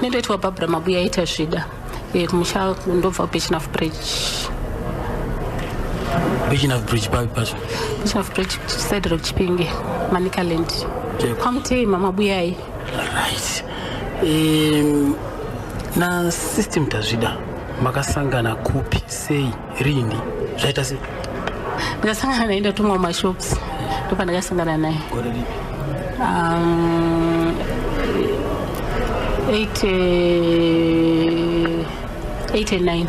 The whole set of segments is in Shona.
Ndoitwa Barbara Mabuya TAZVIDA. Kumusha ndobva Basin of Bridge. Basin of Bridge pacho. Basin of Bridge side of Chipinge, Manika Land. Kamte Mama Mabuya. Right. Na system TAZVIDA makasangana kupi sei rini zvaita sei? Ndakasangana naenda tumwa mashops. Ndopa ndakasangana naye. 89.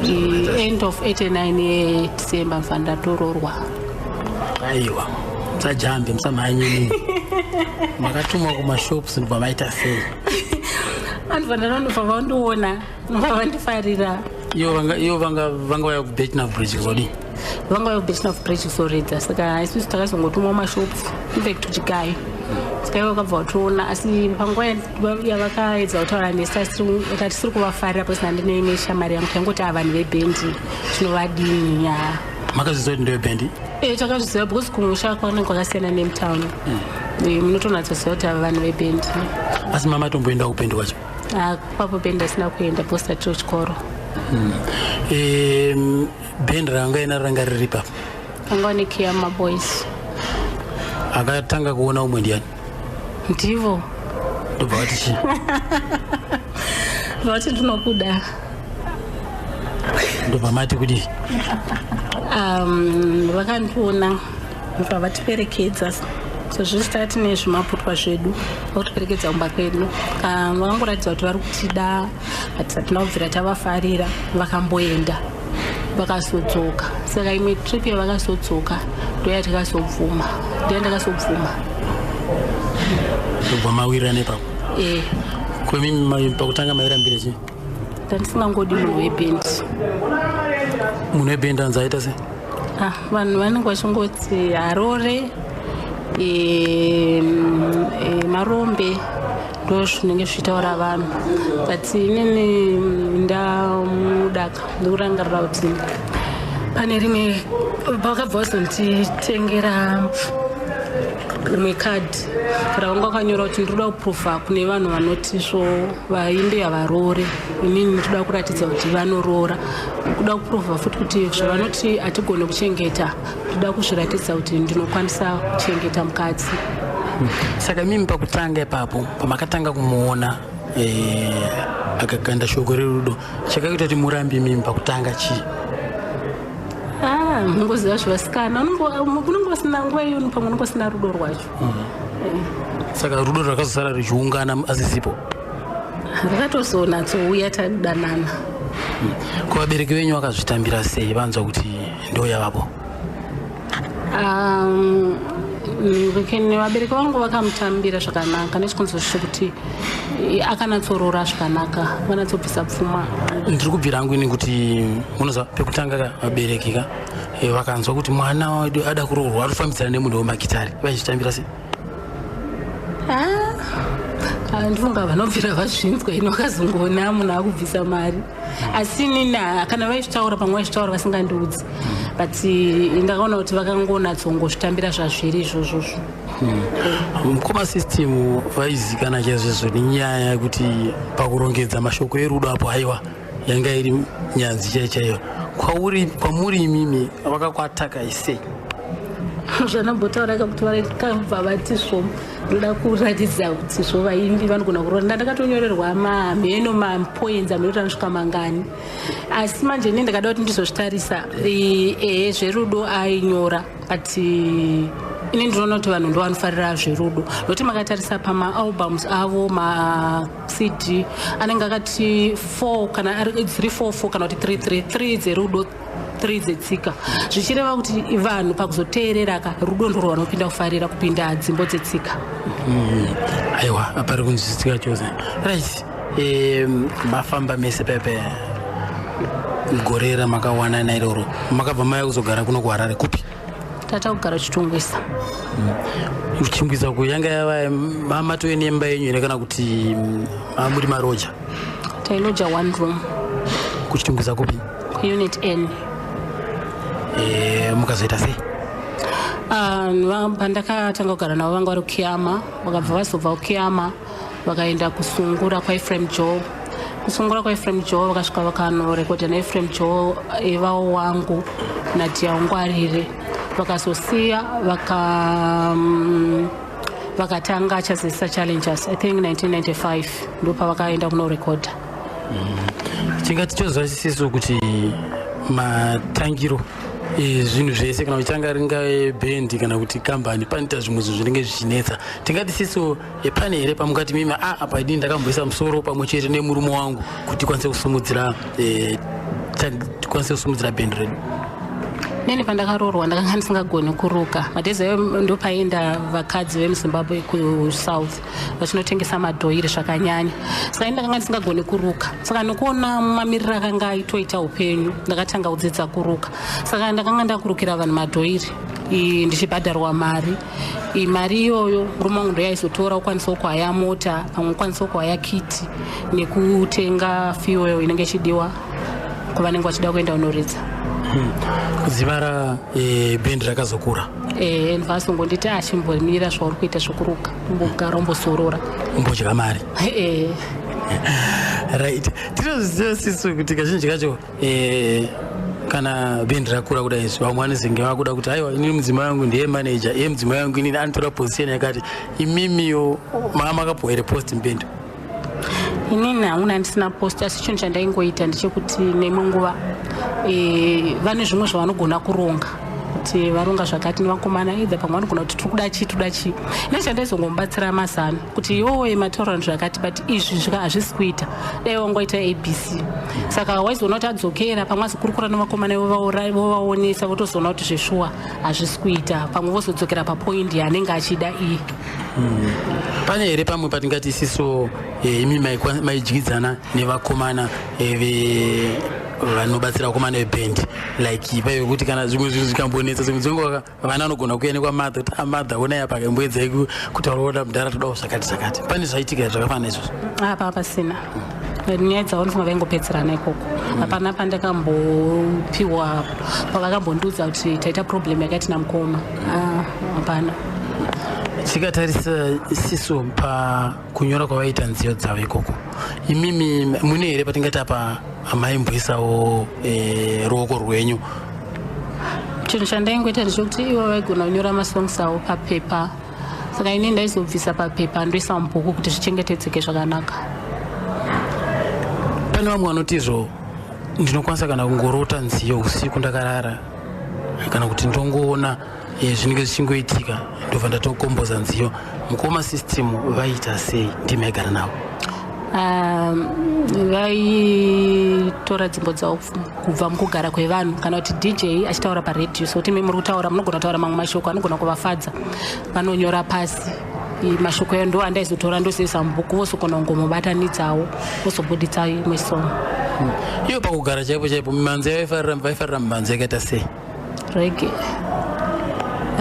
The end of 89 December mfandatororwa. Aiwa. Sajambe msamanyini. Makatumwa kuma shops ndibva maita sei. Anfandarondo pavandoona, pavandifarira. Iyo vanga ya Basin of Bridge zodi. Vanga ya Basin of Bridge sorita. Saka isusu takazongotumwa mashops back to Chigai. Sikayo kabva tuona asi panguva yavakaedza kutaura nesu tisiri kuvafarira pasina ndine shamari yangu tangoti avanhu vebhendi tinovadini ya makazviziva kuti ndevebhendi? Takazviziva because kumusha kwanenge kwakasiyana nemutauni munotonatsoziva kuti ava vanhu vebhendi. Asi mamatomboenda kubhendi kwacho? Papo bhendi asina kuenda posta tiro chikoro. Bhendi rangaina ranga riri papo? Anga nekiyama boys. Akatanga kuona umwe ndiani? Ndivo. Ndobva wati chii? Vati ndinokuda. Ndobva mati kudii? Vakandiona ndobva vatiperekedza sezvisita tine zvimaputwa zvedu vakutiperekedza kumba kwedu. Vakangoratidza kuti vari kutida but hatina kubvira tavafarira vakamboenda vakazodzoka. Saka imwe trip yavakazodzoka ndoyatikazobvuma. Ndakazobvuma. Ndobva mawira nepapo? Kwemimi pakutanga mairambira chii? Ndandisingangodi munhu webhendi. Munhu webhendi anzi aita sei? Vanhu vanenge vachingoti Harore, Marombe ndo zvinenge zvichitaura vanhu. But inini ndamudaka ndikurangarira kuti pane rimwe vakabva vazonditengera rimwe kadhi raunga wakanyora kuti ndinoda kuprova kune vanhu vanoti svo vaimbi havarore, inini ndoda kuratidza kuti vanoroora, kuda kuprova futi kuti zvavanoti hatigone kuchengeta ndoda kuzviratidza kuti ndinokwanisa kuchengeta mukadzi. Saka mimi pakutanga ipapo pamakatanga kumuona akakanda shoko rerudo chakaita kuti murambi mimi pakutanga chii? Mungoziva zvivasikana kunenge usina nguva iyo pamwe unenge usina rudo rwacho. Saka rudo rwakazosara ruchiungana asisipo? Rakatozonatsouya tadanana. Kuvabereki venyu vakazvitambira sei vanzwa kuti ndo yavapo? Vabereki vangu vakamutambira zvakanaka nechikonzo chekuti akanatsorora zvakanaka, vanatsobvisa pfuma. Ndiri kubvira hangu ini kuti munoziva pekutanga vabereki vakanzwa kuti mwana wedu ada kuroorwa arikufambidzana nemunhu wemakitari vachitambira sei? Ndifunga vanobvira vazvinzwa ino vakazongoona munhu akubvisa mari. Asi inini kana vaizvitaura pamwe vaizvitaura vasingandiudzi, but ndakaona kuti vakangonatsongozvitambira zvazviri izvozvo. Mukoma system vaizikana chaizvozvo nenyaya yekuti pakurongedza mashoko erudo apo haiwa yanga iri nyanzi chaiyo. Kwamuri imimi vakakwataka isei? Zvanambotaura kuti vakabva vati svo ndoda kuratidza kuti svo vaimbi vanogona kuroora. Ndakatonyorerwa mamheno mapoints aminoti anosvika mangani, asi manje ini ndakada kuti ndizozvitarisa zverudo ainyora, but ini ndinoona kuti vanhu ndo vanofarira zverudo nokuti makatarisa pamaalbums avo macd anenge akati 4 kana ari 344 kana kuti 333 dzerudo 3 dzetsika, zvichireva kuti vanhu pakuzoteerera rudo ndorwo vanopinda kufarira kupinda dzimbo dzetsika. Aiwa apari kunzwisisika chose. Right. Mafamba mese pepe gore ramakawana nairoro makabva maya kuzogara kuno kuHarare kupi? Tata kugara Chitungwisa. Chitungwisa kuyanga yava mamatowe nemba yenyu ere kana kuti muri maroja? Tailoja 1 room. Kuchitungwisa kupi? Unit N. Mukazoita sei? Pandakatanga kugara navo vanga vari kuKiama, vakabva vazobva kuKiama vakaenda kusungura kwaEphraim Joe. Kusungura kwaEphraim Joe vakasvika vakanorekodha naEphraim Joe evavo wangu Nadia Ungwarire, vakazosiya vakatanga Chazisa Challengers, I think 1995 ndopa vakaenda kunorekodha. Tingati chozvasiso kuti matangiro zvinhu zvese kana uchanga ringa band kana kuti kambani panoita zvimwe zvinhu zvinenge zvichinetsa, tingati siso pane here pamukati mimi apa ini ndakamboisa musoro pamwe chete nemurume wangu kuti tikwanise kusimudzira band redu? Neni pandakaroorwa ndakanga ndisingagoni kuruka. Madhezi ayo ndopaenda vakadzi vemuZimbabwe kuSouth vachinotengesa madhoiri zvakanyanya, saka ndakanga ndisingagoni kuruka. Saka nokuona mamiriro akanga aitoita upenyu ndakatanga kudzidza kuruka. Saka ndakanga ndakurukira vanhu madhoiri ndichibhadharwa mari. Mari iyoyo murume wangu ndoyaizotora ukwanisawo kuhaya mota, pamwe ukwanisawo kuhaya kiti nekutenga fuel inenge ichidiwa kuvanenge vachida kuenda kunoridza. Kuzivara band rakazokura ndivasongonditi achimbomira zvauri kuita zvokuruka, umbogara umbosorora umbodya mari. Right, tinoziva siso kuti kazhinji kacho kana band rakura kudai izvi vamwe vanozenge vakuda kuti aiwa inini mudzimai wangu ndiye manager, iye mudzimai wangu inini anotora position yakati, imimiwo makambomboere post band? Inini hauna ndisina post, asi chinhu chandaingoita ndechekuti nemwe nguva vane zvimwe zvavanogona kuronga kuti varonga zvakati nevakomana idha pamwe vanogona kuti tikuda chii nechandaizongomubatsira mazano kuti iwowe mataura vanhu zvakati but izvi hazvisi kuita, dai wangoita ABC. Saka waizoona kuti adzokera pamwe azokurukura nevakomana vovaonesa votozoona kuti zveshuwa hazvisi kuita, pamwe vozodzokera papoindi yanenge achida iye. Pane here pamwe patingati isiso imi maidyidzana nevakomana vanobatsira vakomana vebhendi like paive kuti kana zvimwe zvinhu zvikambonetsa zvimwe dzenguva vana vanogona kuuya nekwamadha kuti amadha onai apa kamboedzai kutaura kuti mudhara todawo zvakati, pane zvaitika zvakafanana izvozvo? Apa pasina. Nyaya dzavanofunga vaingopedzerana ikoko. Hapana pandakambopiwa pavakambondiudza kuti taita problem yakati namukoma. Hapana. Tikatarisa siso pakunyora kwavaita nziyo dzavo ikoko, imimi mune here patingati apa amaimboisawo ruoko rwenyu? Chinhu chandaingoita ndechekuti ivo vaigona kunyora masongs avo papepa, saka ini ndaizobvisa papepa ndoisa mubhuku kuti zvichengetedzeke zvakanaka. Pane vamwe vanotizvo ndinokwanisa kana kungorota nziyo usiku ndakarara, kana kuti ndongoona zvinenge zvichingoitika ndobva ndatokomboza nziyo. Mukoma system vaita sei ndimi yaigara navo? Vaitora dzimbo dzavo kubva mukugara kwevanhu, kana kuti DJ achitaura paredhiyo, so kuti muri kutaura munogona kutaura mamwe mashoko anogona kuvafadza, vanonyora pasi mashoko eyo, ndo andaizotora ndozoisa mubhuku, vozogona kungomubatanidzawo vozobuditsa imwe song. Iyo pakugara chaipo chaipo mimanzi vaifarira mimanzi yakaita sei?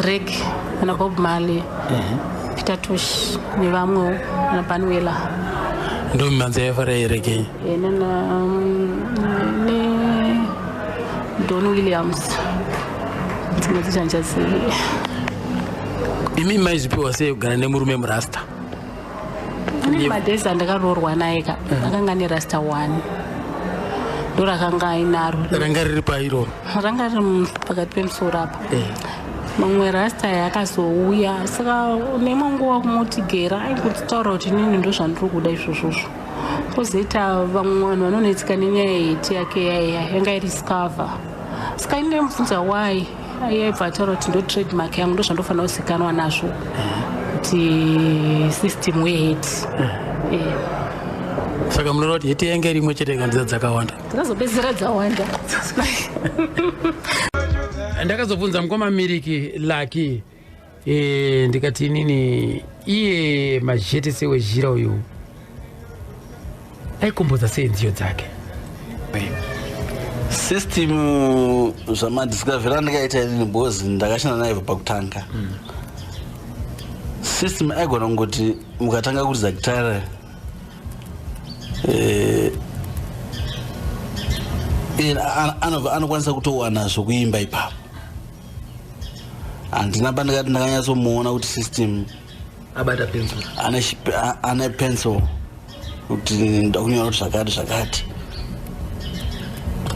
Reggae kana Bob Marley, Peter Tosh nevamwewo kana Panuela. Ndo mimanzi yaifarira yereggae? Ne Don Williams, dzimwe dzichanjazivi. Imi maizvipiwa sei kugara nemurume murasta? Ane madhezi andakaroorwa naye ka akanga ane rasta 1 ndo rakanga ainaro. Ranga riri pairoro? Ranga riri pakati pemusoro apa. Mamwe rasta yakazouya, saka nemwe nguva kumotigera aingotitaura kuti nini ndo zvandiri kuda izvozvozvo. Kozoita vamwe vanhu vanonetsika nenyaya yeheti yake yanga iri Discover. Saka ini ndamubvunza why, aibva ataura kuti ndo trademark yangu, ndo zvandofanira kuzikanwa nazvo kuti system weheti. Saka munoreva kuti heti yanga iri imwe chete kandiza dzakawanda? Dzakazopedzera dzawanda. Ndakazobvunza mukoma Miriki Lucky ndikati nini iye majetese wezhira uyu aikomboza sei nziyo dzake? System zvamadiscovery andikaita inini bhozi ndakashanda naye pakutanga. System aigona kungoti mukatanga kuridza gitara anokwanisa kutowana zvokuimba ipapo. Handina pandikati ndakanyatsomuona kuti system abata pencil ane pencil kuti ndakunyora zvakati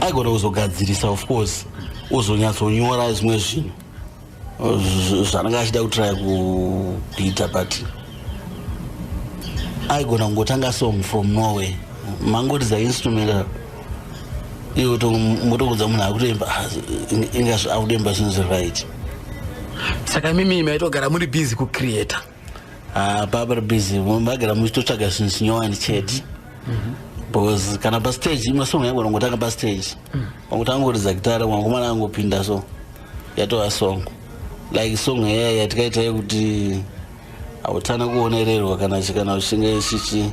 aigona kuzogadzirisa of course uzonyatsonyora zvimwe zvinhu zvananga achida kutry kuita but aigona kungotanga song from Norway mangoti instrumental iwo motokudza munhu akutemba inga akutemba zvinhu zviright. Saka mimi maitogara muri busy kucreator papa busy magara muchitotsvaga zvinhu zvinyowani chete because kana pastage imwe song yaigona kungotanga pastage wangotanga kuridza gitara mwangomana angopinda so yatova song like song yaya yatikaita yekuti hautana kuonererwa kana uchinge chichi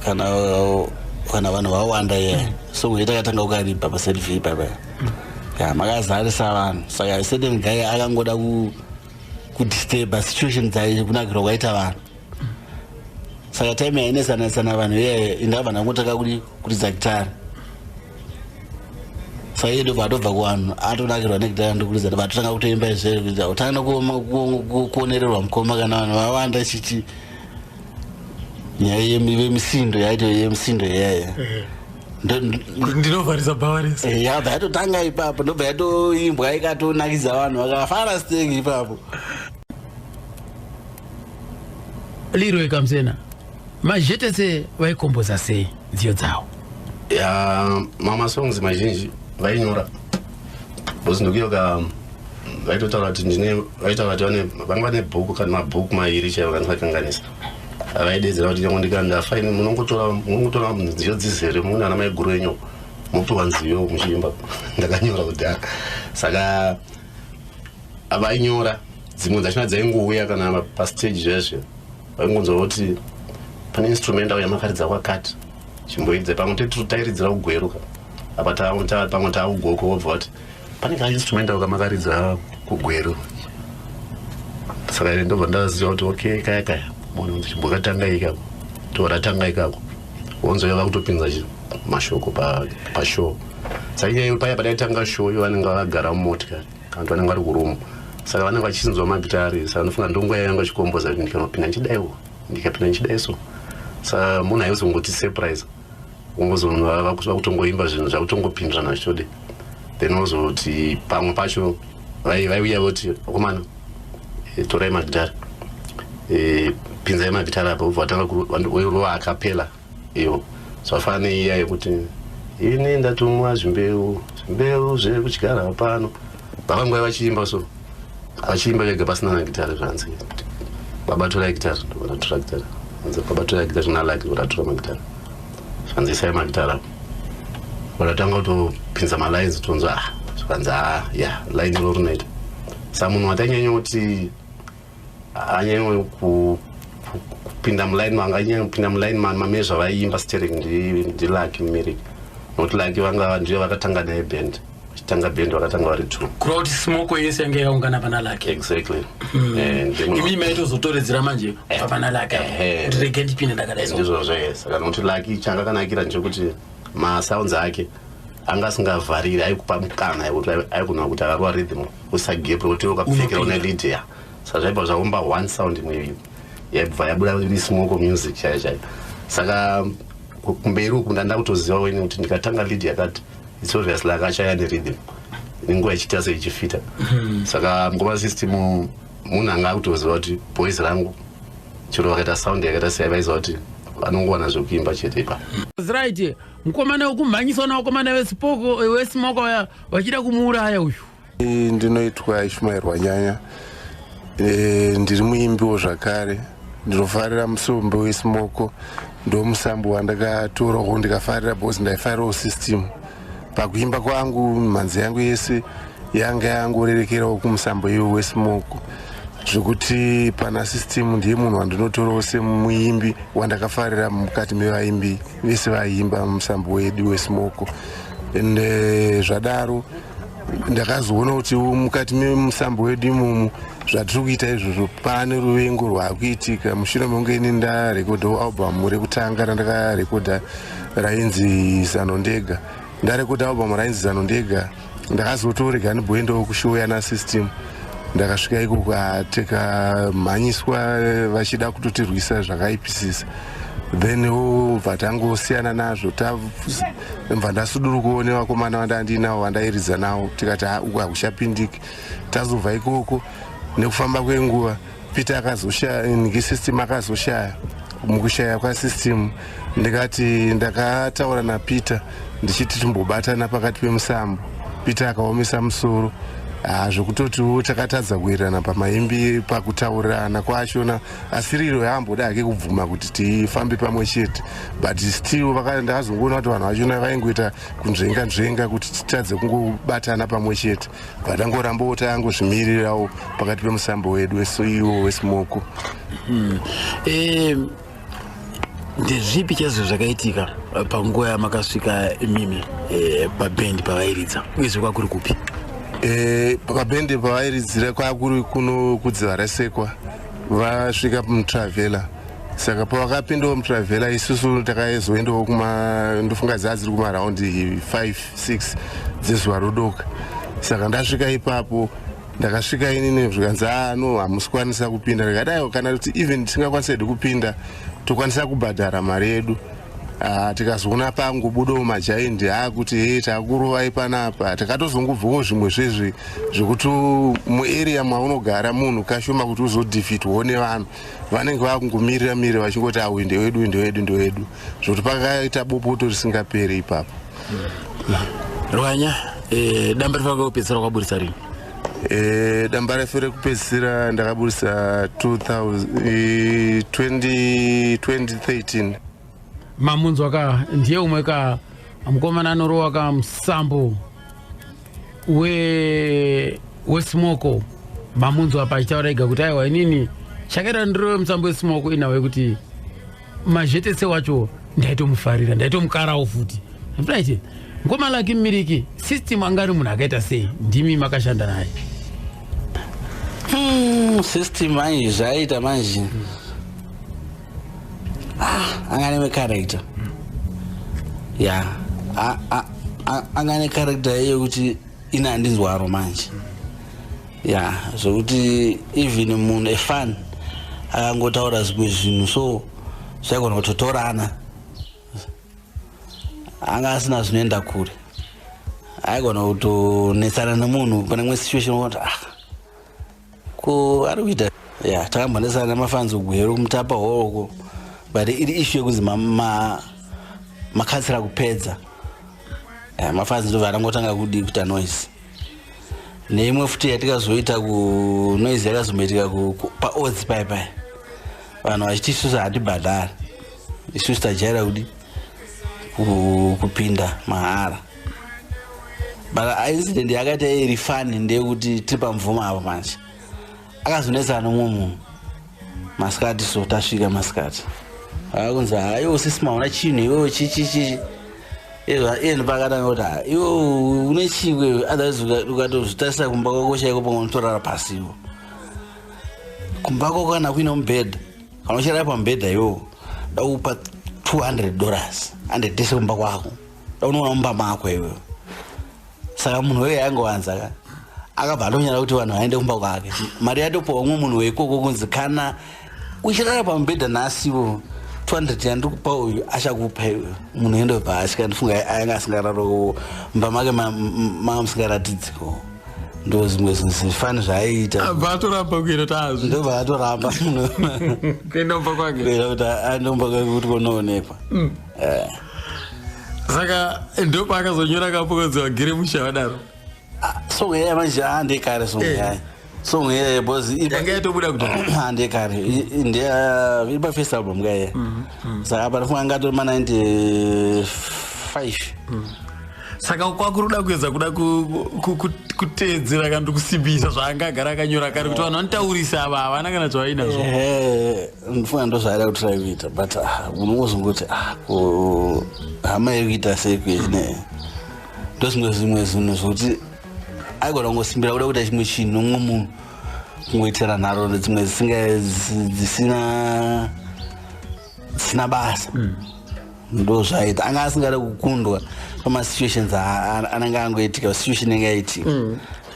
kana vanhu vawanda yaya song yatakatanga ukaripa paselfi papa makazarisa vanhu saka certain guy akangoda kudisturba situation dzai kunakirwa kwaita vanhu saka time yainesanasana vanhu yeye indava ndangotaka kuridza gitara saka iye ndobva atobva kuvanhu atonakirwa negitara ndikuridza vatotanga kutoimba izvere kuti utanga kuonererwa mukoma kana vanhu vawanda chichi nyaya yemisindo yaito yemisindo yaya ndinovharisa bhawarisa yabva yatotanga ipapo ndobva yatoimbwa ikatonakidza vanhu vakafara stegi ipapo. Liro ekamsena mazhetese vaikomboza sei nziyo dzawo? Mama songs mazhinji vainyora because ndokiyoka vaitotaura kuti vaitaura kuti vanga nebhuku kana mabhuku mairi chaivo kandikakanganisa vaidedzera kuti nyange ndikandafaini munongotora nziyo dzizere muna ana maiguru enyu mupiwa nziyo muchiimba ndakanyora kudhara saka vainyora dzimwe dzachona dzaingouya kana pastage zvezvo vaingonzwa kuti pane instrumental yamakaridza kwakati chimboidze pamwe tairidzira kugweruka apa pamwe taugoko wobva kuti pane ka instrumental kamakaridza kugweru saka ndobva ndaziva kuti okay kaya munhu chimbokatanga ikako toratanga ikako wonzoyava kutopinza mashoko pashow saka iyeyo paya padaitanga show iyo vanenge vakagara mumotikari kana kuti vanenge vari kurumu saka vanenge vachinzwa magitari saka ndofunga ndonguva yanga chikomboza kuti ndikanopinda nchidaiwo ndikapinda nchidaiso saka munhu aizongoti surprise ungozonwa vakutongoimba zvinhu zvakutongopindirana zvitode then wozoti pamwe pacho vaiuya voti akomana torai magitari pinzai magitari apo ubva watanga akapela iyo zvafana neiya yekuti ini ndatumwa zvimbeu zvekudyara pano vavangwai vachiimba so vachiimba vega pasina magitari zvanzi baba torai gitari ndovatora gitari baba torai gitari nalaki vatatora magitari zvanzisai magitari apo vatatanga kutopinza malines tonzwa zvanzi ya line iro rinoita saka munhu watanyanya kuti anyanya kupinda muline wanganyanya kupinda muline mamene zvavaiimba stering ndilaki mumerika nokuti laki vanga ndiyo vakatanga naye band vachitanga band vakatanga vari two kureva kuti smoko yese yange yakaungana pana laki exactly imi maitozotoredzera manje papana laki kuti rege ndipinde ndakadai ndizvozvo saka nokuti laki changa kanakira ndechekuti masounds ake anga asingavhariri aikupa mukana yekuti aikona kuti akarwa rhythm usagepo kuti ukapfekera une lead saka zvaibva zvaumba one sound imwe yaibva yabuda iri smoko music chaiyo saka kumberi uku ndanda kutoziva wene kuti ndikatanga lead yakati it's obvious like achaya nerhythm nenguva ichiita seichifita saka ngoma system munhu anga akutoziva kuti boys rangu chiro vakaita sound yakaita sei vaiziva kuti vanongowana zvekuimba chete ipa right mukomana wekumhanyiswa nawakomana wesmoko vachida kumuuraya uyu. Ndinoitwa Ishmael Wanyanya ndiri muimbiwo zvakare ndinofarira musombo wesmoko ndo musambo wandakatorawo ndikafarira bhosi ndaifarirawo system pakuimba kwangu mhanzi yangu yese yanga yangorerekerawo kumusambo iwo wesmoko zvekuti pana system ndiye munhu wandinotorawo semuimbi wandakafarira mukati mevaimbi vese vaimba musambo wedu wesmoko ende zvadaro ndakazoona kuti mukati memusambo wedu imomo zvatiri kuita izvozvo pane ruvengo rwakuitika mushure monge ini ndarekodhawo album rekutanga randakarekodha rainzi Zanondega ndarekodha album rainzi Zanondega ndakazotorega ndimboendawo kushow yana system ndakasvika ikoko tikamhanyiswa vachida kutotirwisa zvakaipisisa then bva tangosiyana nazvo bva ndasudurukawo nevakomana vandandinawo vandairidza nawo tikati uku hakuchapindiki. Tazobva ikoko nekufamba kwenguva Peter akazoshaya yaSYSTEM akazoshaya. Mukushaya kwaSYSTEM ndikati ndakataura naPeter ndichiti timbobatana pakati pemusambo. Peter akaomesa musoro zvokutotiwo takatadza kuwirirana pamaimbi pakutaurirana kwachona asi riro yaamboda hake kubvuma kuti tifambe pamwe chete but still ndakazongoona kuti vanhu vachona vaingoita kunzvenga kuti titadze kungobatana pamwe chete vatangorambawo tangozvimirirawo pakati pemusambo wedu iwo weSmoko. Ndezvipi chaizvo zvakaitika panguva yamakasvika imimi pabhendi pavairidza uyezve kwakuri kupi? Pabhendi pavairidzira kwakuri kuno kudziva rasekwa vasvika mutravhela saka pavakapindawo mutravhela isusu takaizoendawo ndofunga dzadziri kumaraundi 5-6 dzezuva rodoka. Saka ndasvika ipapo ndakasvika inini zvikanzi hamusi kwanisa kupinda ndikadaiwo kana kuti even tisingakwanisa kupinda tokwanisa kubhadhara mari yedu. Tikazoona pangobudawo majaindi kuti takurovai panapa takatozongobvawo zvimwe zvezvi zvekuti muarea maunogara munhu kashoma kuti uzodhifitwawo nevanhu vanenge vakungomirira vachingoti ndewedu zvokuti pakaita bopoto risingaperi ipapo. Rwanya, damba rifaka kupedzisira kwaburisa rini? Damba refu rekupedzisira ndakaburisa 2013. Mamunzo aka ndiye umwe ka mukomana anorowa ka musambo weSmoko. Mamunzo apa achitauraiga kuti aiwa inini chakaita ndiro musambo weSmoko inawe kuti majetese wacho ndaitomufarira ndaitomukarawo futi. Right? Ngoma laki miriki system angari munhu akaita sei ndimi makashanda naye? System ai zvaita manje angane character angane character yekuti ina handinzwaro manje zvokuti even munhu efan akangotaura zvimwe zvinhu so zvaigona kutotorana anga asina zvinoenda kure aigona kutonetsana nemunhu pane imwe situation kuti ko ari kuita takambonetsana namafanzi kugwero kumutapa hoko but iri issue yekuzi makatsira kupedza mafanzi ndo varangotanga kudi kuita noise. Neimwe futi yatikazoita noise yakazomboitika paodzi pai vanhu vachiti isusu hatibhadhari isusu tajaira kudi kupinda mahara but incident yakaita iri fani ndeyekuti tiri pamvuma apa manje akazonetsana nomumwe munhu masikati so tasvika masikati akunzi iwo sisi maona chinhu iwo chichichi iyeni pakatanga kuti iwo une chikwe otherwise ukatozvitarisa kumba kwako chaiko pamwe unotorara pasiwo kumba kwako kana kuina mubhedha kana uchirara pamubhedha iwo daupa $200 andetese kumba kwako daunoona mumba mako iwewe. Saka munhu weye angowanza akabva atonyara kuti vanhu vaende kumba kwake mari yatopawa umwe munhu weikoko kunzi kana uchirara pamubhedha nhasiwo 200 yandikupa uyu achakupa iwe munhu endo bva asvika ndifunga anga asingararo mumba make mamusingaratidziko ndo zvimwe zvinhu zvifani zvaiita abva atoramba kuenda tazvo ndobva atoramba kuenda kumba kwake kuenda kuti andomba kwake kuti kunoonekwa. Saka ndo paakazonyora kapokodziwa gere musha vadaro song yeye manje andekare song yayi song yeye bozi yanga yatobuda kuti andekare ndiya iba first album gaye saka apa ndafunga ngato ma 95. Saka kwakuruda kuedza kuda kuteedzera kana kusimbisa zvaangagara akanyora kare kuti vanhu vantaurisa ava havana kana zvainazvo ndifunga ndo zvaida kuti kuita but unozongoti hama iri kuita sei kwezvine ndozvimwe zvinhu zvokuti aigona kungosimbira kuda kuita chimwe chinhu nomumwe munhu kungoitira nharo dzimwe dzisina basa ndo zvaita anga asingada kukundwa pamasituations ananga angoitika situation inenge yaitika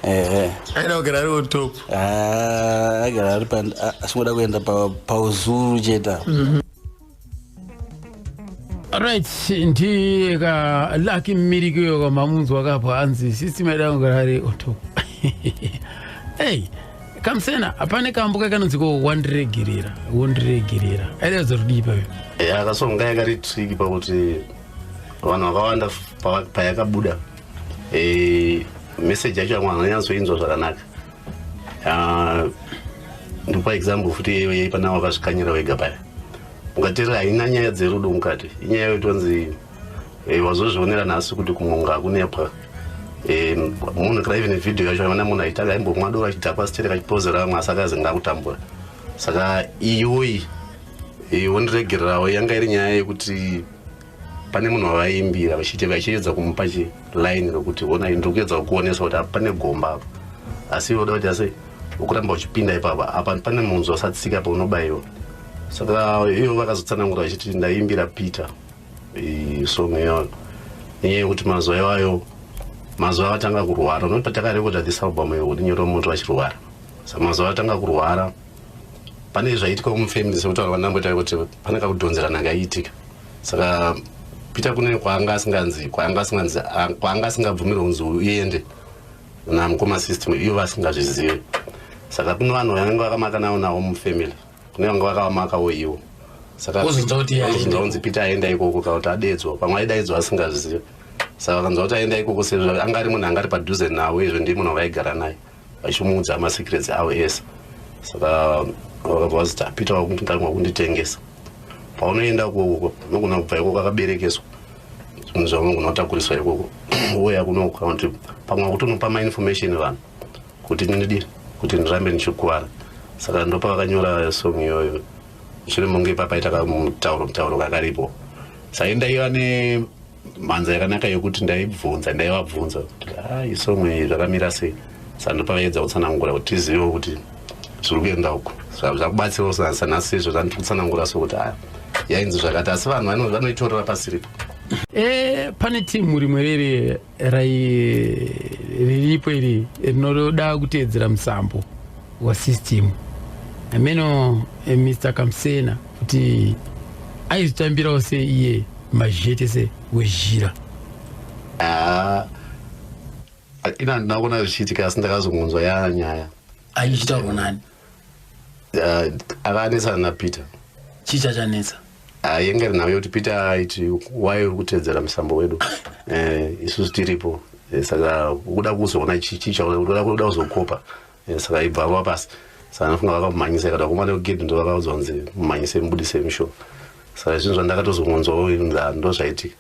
aida kugara ari on top agara ari asingoda kuenda pauzuru cheta. Right, ndika lucky miriko kwa mamunzi wakapo anzi system aida kugara ari on top. Hey, kamsena apane kambuka kanonziko wandiregirira aida zodipa we akasonga yakari tricky pakuti vanhu vakawanda payakabuda message yacho amwe anyanzoinzwa zvakanaka. Ndipa example futi pana wakazvikanyira wega paya ungatiri haina nyaya dzerudo mukati, inyaya yotonzi wazozvionera nhasi kuti kumwonga hakunepwa. Munhu kana even video yacho vana munhu aitanga aimbomwa doro achidhakwa stere kachipozera vamwe asi akazi ngakutambura. Saka iyoyi wondiregerawo yanga iri nyaya yekuti pane munhu wavaimbira vachiedza kumupa line rokuti ona ndiri kuedza kuonesa kuti pane gomba apo, asi voda kuti asi ukuramba uchipinda ipapa apa pane munhu wasatsika paunobayiwa. Saka ivo vakazotsanangura vachiti ndaimbira Peter song iyoyo nenyaya yekuti mazuva iwayo mazuva avatanga kurwara. Unoti patakarekoda this album iyo kuti Nhoroondo vachirwara, saka mazuva avatanga kurwara pane zvaitika mufamily sekutaura vanamboita kuti pane kakudhonzerana kaiitika. Saka Peter kune kwaanga asingabvumirwa kunzi uende namukoma system iyo vasingazvizive. Saka kune vanhu vanenge vakamaka nawo mufamily, kune vanga vakavamakawo iwo. Saka unzi Peter aenda ikoko kauti adedzwa, pamwe aidaidzwa asingazvizive. Saka vakanzwa kuti aenda ikoko sezvo anga ari munhu anga ari padhuze nawo, izvo ndiye munhu vaigara naye vachimuudza masecrets avo ese. Saka vakabva Peter wakutanga kunditengesa. Paunoenda ikoko unogona kubva ikoko akaberekeswa zvinhu zvaunogona kutakuriswa ikoko uya kunoka kuti pamwe kuti unopa mainformation vanhu kuti ndidii kuti ndirambe ndichikuvara. Saka ndopa vakanyora song iyoyo. Shure munge papaita mutauro kakaripo. Saka ndaiva nemhanza yakanaka yokuti ndaivabvunza kuti isong iyi zvakamira sei. Saka ndopa vaedza kutsanangura kuti tizive kuti zviri kuenda uko. Zvakubatsirawo sanasi sezvo zvandiri kutsanangura sokuti yainzi zvakati, asi vanhu vanoitorera pasiripo. Pane timu rimwe riripo iri rinoda kuteedzera musambo wasystem ameno Mr. Kamsena kuti aizotambirawo sei iye mazhete se wezhira. Ina ndinakuona zvichiitika asi ndakazongonzwa yanyaya. aichitaurwa nani? Akanesana naPeter. Chii chachanetsa? Yenga iri nayo kuti Peter aiti wai uri kuteedzera musambo wedu isusu tiripo. Saka ukuda kuzoona chicha unoda kuzokopa. Saka ibva pasi. Saka ndafunga vakamumhanyisa ikada kumane kugedhi ndo vakaudzwa kunzi mumhanyise mubudise musho. Saka zvinhu zvandakatozongonzwawo ndo zvaitika.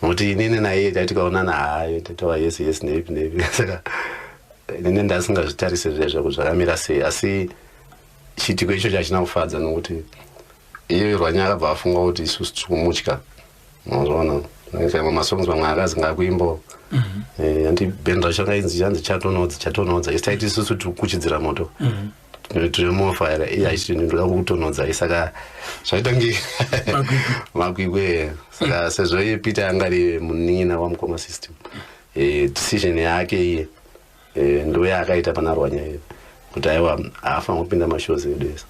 Nokuti inini naye taitikaonana hayi taitaura yes nepi. Saka inini ndasingazvitarise zvezvo kuti zvakamira sei, asi chiitiko icho chachina kufadza nokuti iye Rwanya akabva afunga kuti isusu tiri kumutya. Unoona masongs mamwe akazi ngakuimbawo andibhendi racho akainzi chanzi chatonodza isi taiti isusu tiri kukuchidzira moto tiri mofara iye achiti ndoda kukutonodza. Saka zvaita nge makwikwe. Saka sezvo iye Peter anga ari munin'ina wamukoma system, decision yake iye ndo yaakaita pana Rwanya iyo kuti aiwa haafanira kupinda mashows edu ese.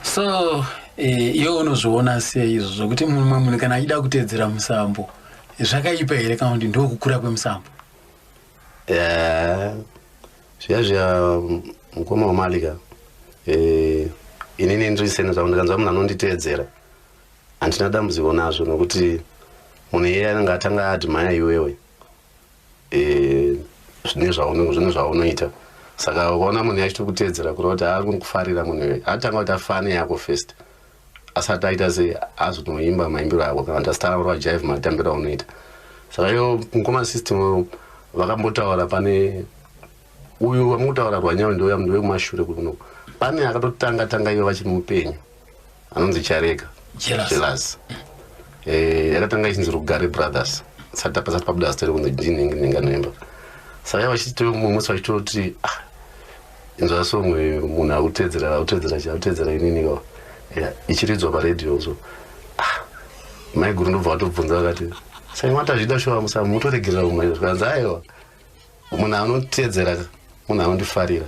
So iwe unozviona sei izvo zvokuti mumwe munhu kana achida kuteedzera musambo zvakaipa here kana kuti ndokukura kwemusambo? Zviya mukoma waMalika inini ndirisene zvangu ndikanzwa munhu anonditeedzera handina dambudziko nazvo nokuti munhu iye anenge atanga admire iwewe zvine zvaunoita. Saka ukaona munhu achiti kuteedzera kureva kuti ari kufarira munhu iwe atanga kuti afane yako first asati aita sei azonoimba maimbiro ako kana kuti asitaura jive matambiro aunoita. Saka iyo mukoma system vakambotaura pane uyu vamutaura Rwanya ndoya munhu wekumashure kuno pane akatotanga ivo vachiri mupenyu anonzi Chareka Jealous. Yakatanga ichinzi Rugare Brothers sati pabuda story kunzi ndinenga noimba. Saka vachiti mumwesi vachitoti inzwa song munhu akuteedzera inini ichiridzwa paredhiyo zo maiguru ndobva vatobvunza vakati sai matazvida showa musambo mutoregerera umwe zvikanzi aiwa munhu anotedzera munhu anondifarira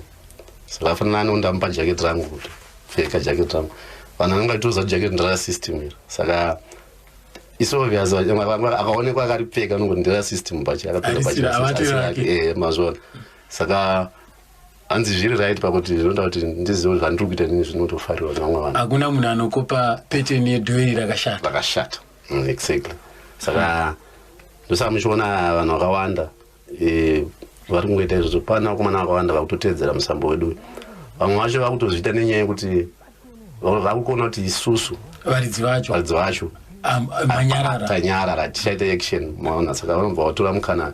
saka afanira anondamupa jaketi rangu kuti pfeka jaketi rangu vanhu anenge atoziva kuti jaketi nderasystem iri saka isobvious akaonekwa akaripfeka nongoti nderasystem pacho akapfeka mazvona saka hanzi zviri right pakuti zvinoda kuti ndizive zvandiri kuita nini zvinotofarirwa nevamwe vanhu hakuna munhu anokupa peteni yedhueri rakashata exactly saka ndosaka muchiona vanhu vakawanda vari kungoita izvozvo pana vakomana vakawanda vakutotedzera musambo wedu vamwe vacho vakutozviita nenyaya yekuti vakukona kuti isusu varidzi vacho tanyarara tichaita action maona saka vanobva vatora mukana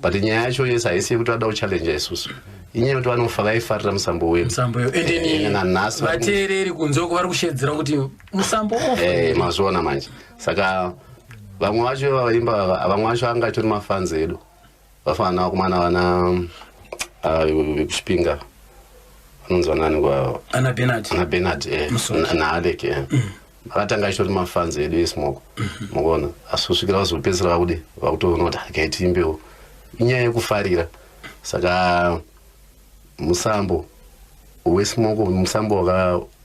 but nyaya yacho yese haisi yekuti vada kuchallenge isusu inyaya yekuti vanofa vaifarira musambo wedu nanhasi vateereri kunzoko vari kushedzera kuti musambo mazviona manje saka vamwe vacho vamwe vacho anga tori mafans edu vafana vakomana vana vekuchipinga vanonzi vanani kwa ana Bernard naAlec vakatanga achitori mafans edu esmoko mukuona asi kusvikira vazopedzisira vakude vakutoona kuti akaitiimbewo inyaya yekufarira saka musambo wesmoko musambo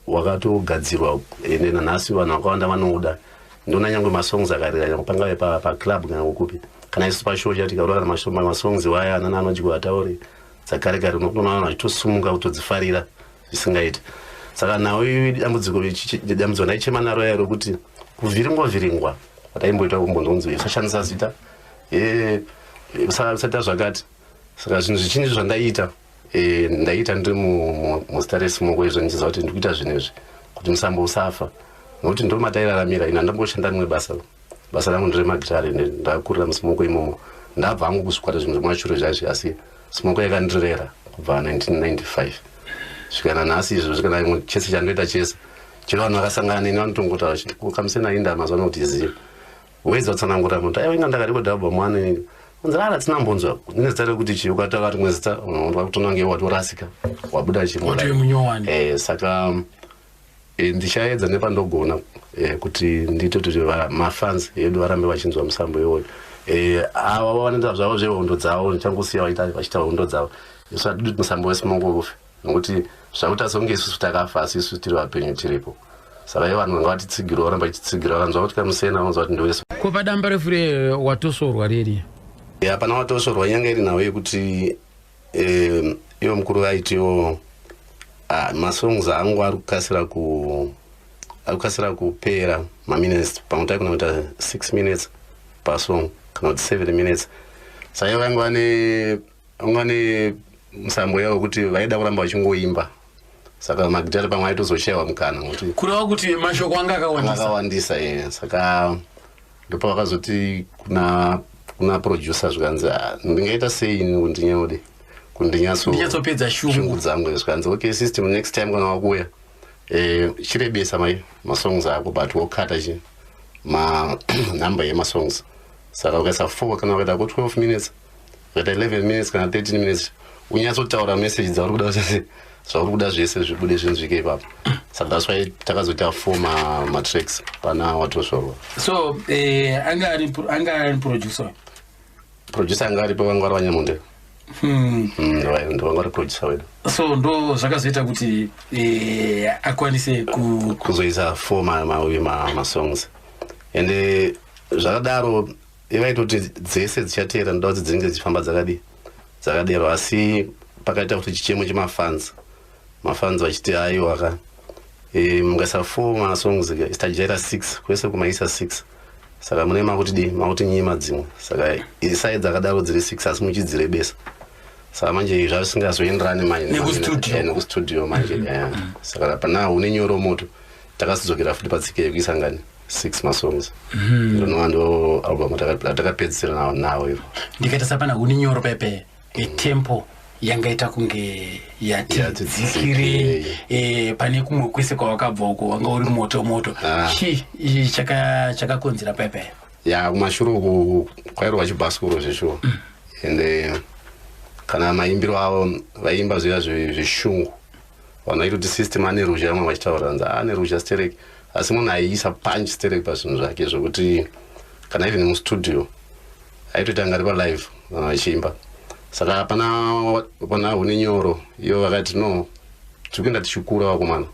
wakatogadzirwa ende nanhasi vanhu vakawanda vanouda ndona nyangwe masongs akarira pangave paclub kana kukupi kana isu pashow chati kaurora masongs waya anana anodyiwa ataure dzakare kare unoona vanhu vachitosumuka kutodzifarira zvisingaiti saka nawo dambudziko ndaichema naro yaro kuti kuvhiringwa vataimboita kumbonzonzi usashandisa zita usata zvakati saka zvinhu zvichinji zvandaita ndaita ndiri muzita resmoko izvo ndichiziva kuti ndikuita zvinhu izvi kuti musambo usafa nokuti ndo matairaramira ina ndamboshanda rimwe basa rangu nderemagitare ndakurira musmoko imomo ndabva hangu kusvikwata zvinhu zvemashure zvazvi asi smoko yakandirera kubva 1995 svikana nhasi izvo svikana chese chandoita chese chero vanhu vakasangana neni vanotongota kamusena inda mazuva kuti izive wedza utsanangura munhu aiwa inga ndakaripo dabva mwana unzirara tsina mbonzwa nezita rekuti chi ukataura kuti mwezita wakutonange watorasika wabuda chimwe saka ndichaedza nepandogona kuti ndiite kuti mafans edu varambe vachinzwa musambo iwoyo ava vanoita zvavo zvehondo dzavo ndichangosiya vachiita hondo dzavo isu hatidi musambo wesmoko ufe nokuti zvakuti azonge isusu takafa asi isusu tiri vapenyu tiripo saka ivo vanhu vanga vatitsigirwa varamba vachitsigira vakanzwa kuti kamusena vanonzwa kuti ndowese ko padamba refure watosorwa riri hapana watosorwa nyanga iri nawo yekuti ivo mukuru vaitiwo masongs angu arikukasira kupera maminutes pamwe taikona kuita 6 minutes pasong kana kuti 7 minutes saka vanga ne musambo yavo kuti vaida kuramba vachingoimba saka magitari pamwe aitozoshayiwa mukana kuti kureva kuti mashoko anga akawandisa saka ndopa vakazoti kuna producer zvikanzi ndingaita sei kundinyaude kundinyasopedza shungu dzangu zvikanzi okay system next time kana wakuya chirebesa masongs ako but wokata chi manumber yemasongs saka ukaisa 4 kana ukaita ko 12 minutes ukaita 11 minutes kana 13 minutes unyatsotaura message dzauri kuda zvauri kuda zvese zvibude zvinzvike ipapo saka that's why takazoita 4 matracks pana watosorwa so anga ari producer anga aripo vanga vari vanyamunde ndo vanga vari producer wedu so ndo zvakazoita kuti akwanise kuzoisa 4 masongs ende zvakadaro ivaitoti dzese dzichateera ndoda kuti dzinenge dzichifamba dzakadero asi pakaita kuti chichemo chemafans vachiti haiwa mungaisa 4 masongs isitajaira 6 kwese kumaisa 6 saka mune makuti nyima dzimwe saka isai dzakadaro dziri 6 asi muchidzirebesa saka manje zvavisingazoenderani nekustudio manje saka pana une Nhoroondo takasidzokera futi patsika yekuisa ngani 6 masongs ndonova ndo album takapedzisira nawo ivo ndikaita sapana une nyoro pepe tempo yangaita kunge yatidzikire pane kumwe kwese kwawakabva uko wanga uri moto chii chakakonzera pepe kumashure uku kwairwa chibhasikoro zveshuwa ende kana maimbiro avo vaimba zviya zveshungu vanhu vaiti kuti system ane ruzha amwe vachitaura ane ruzha stereki asi munhu aiisa punch stereki pazvinhu zvake zvokuti kana even mustudio aitoita ngari palive vanhu vachiimba saka pana une nyoro iyo vakati no tikuenda tichikura vakomana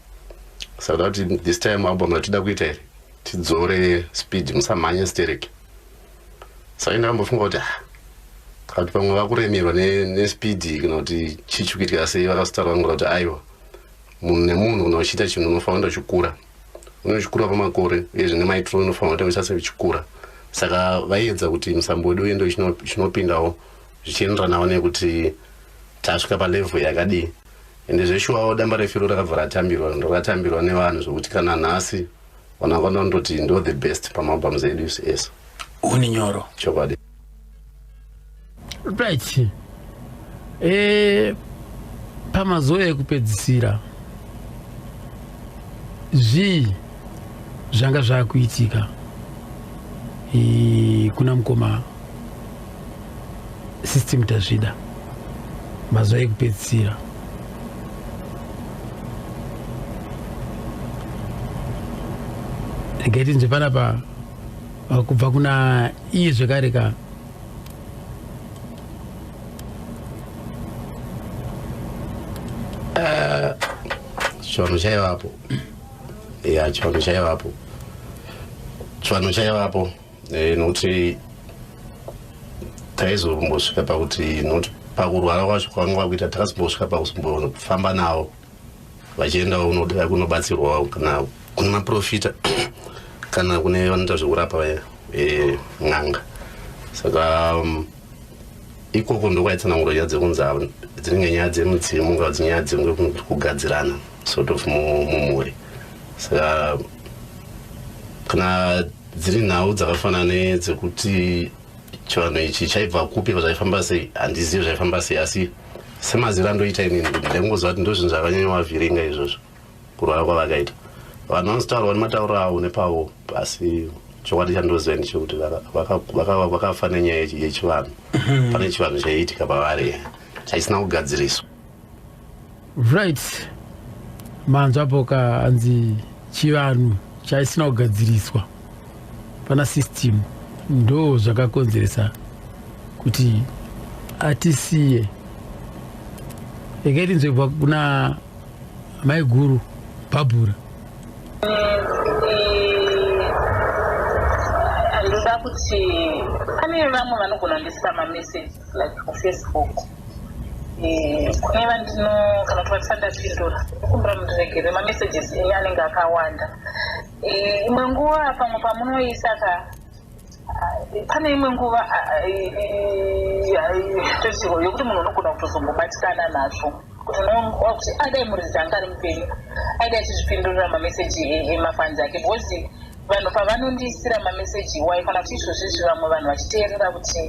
saka kuti this time album ratida kuita here tidzore speed musamhanya stereki saka ndakambofunga kuti kuti pamwe vakuremerwa nespeed kana kuti chichikuitika sei vakasitara vangura kuti aiwa munhu nemunhu kana uchiita chinhu unofanira uchikura unochikura pamakore uyezve nemaitiro unofanira kuti uchase uchikura saka vaiedza kuti musambo wedu uendo chinopindawo zvichienderanawo nekuti tasvika palevel yakadii ende zveshuwawo damba refiro rakabva rakatambirwa nevanhu zvokuti kana nhasi vanhu vakanda kundoti ndo the best pamabhamuzi edu ese uni nyoro chokwadi right pamazuva ekupedzisira zvii zvanga zvakuitika kuna mukoma system TAZVIDA mazuva ekupedzisira regaiti nzve panapa kubva kuna iye zvekare ka chivanhu chaivapo chivanhu chaivapo nokuti taizombosvika pakuti nokuti pakurwara kwacho kwanga kuita takazombosvika pakuzombofamba navo vachiendawo kunobatsirwa kana kune maprofita kana kune vanoita zvekurapa n'anga saka ikoko ndokwaitsanangura nyaya dzekunzi dzinenge nyaya dzemudzimu nga dzinyaya dzekugadzirana sort of mumhuri saka kana dziri nhau dzakafanana nedzekuti chivanhu ichi chaibva kupi zvaifamba sei handizivi zvaifamba sei asi semaziro andoita inini ndaingoziva kuti ndozvinhu zvakanyanyowavhiringa izvozvo kurwara kwavakaita vanhu vanozotaurwa nematauro avo nepavo asi chokwadi chandoziva ndechekuti vakafa nenyaya yechivanhu pane chivanhu chaiitika pavari chaisina kugadziriswa right manzwa poka anzi chivanhu chaisina kugadziriswa pana system ndo zvakakonzeresa kuti atisiye ekaiti nzvebva kuna maiguru bhabhura ndoda kuti pane vamwe vanogona kundisira mameseji like kufacebook kune vandino kana kuti vatisandapindura kumbira mundiregere mamesages enyu anenge akawanda imwe nguva pamwe pamunoisa pane imwe nguva yokuti munhu unogona kutozombobatikana nazvo kuti unoonwa kuti adai muridzi anga ari mupenyu aidai achizvipindurira mameseji emafanzi ake because vanhu pavanondisira mameseji iwayo kana kuti izvozvizvi vamwe vanhu vachiteerera kuti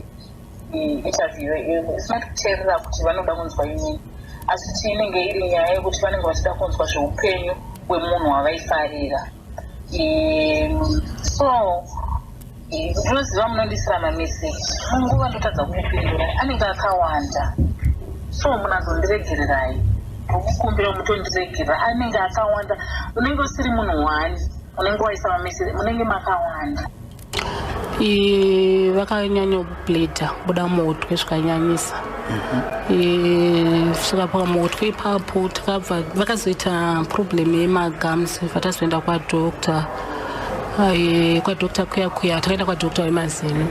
interview isina kuteerera kuti vanoda kunzwa inini asi kuti inenge iri nyaya yekuti vanenge vachida kunzwa zveupenyu hwemunhu wavaifarira so ndinoziva munondisira mameseji munguva ndotadza kumupindura anenge akawanda so munazondiregererai ndokukumbira mutondiregera anenge akawanda unenge usiri munhu wani unenge waisa mameseji munenge makawanda vakanyanya kubleda kubuda mutwe zvikanyanyisa svika pamutwe ipapo takabva vakazoita problem yemagams vatazoenda kwadokta kuya takaenda kwadokta wemazino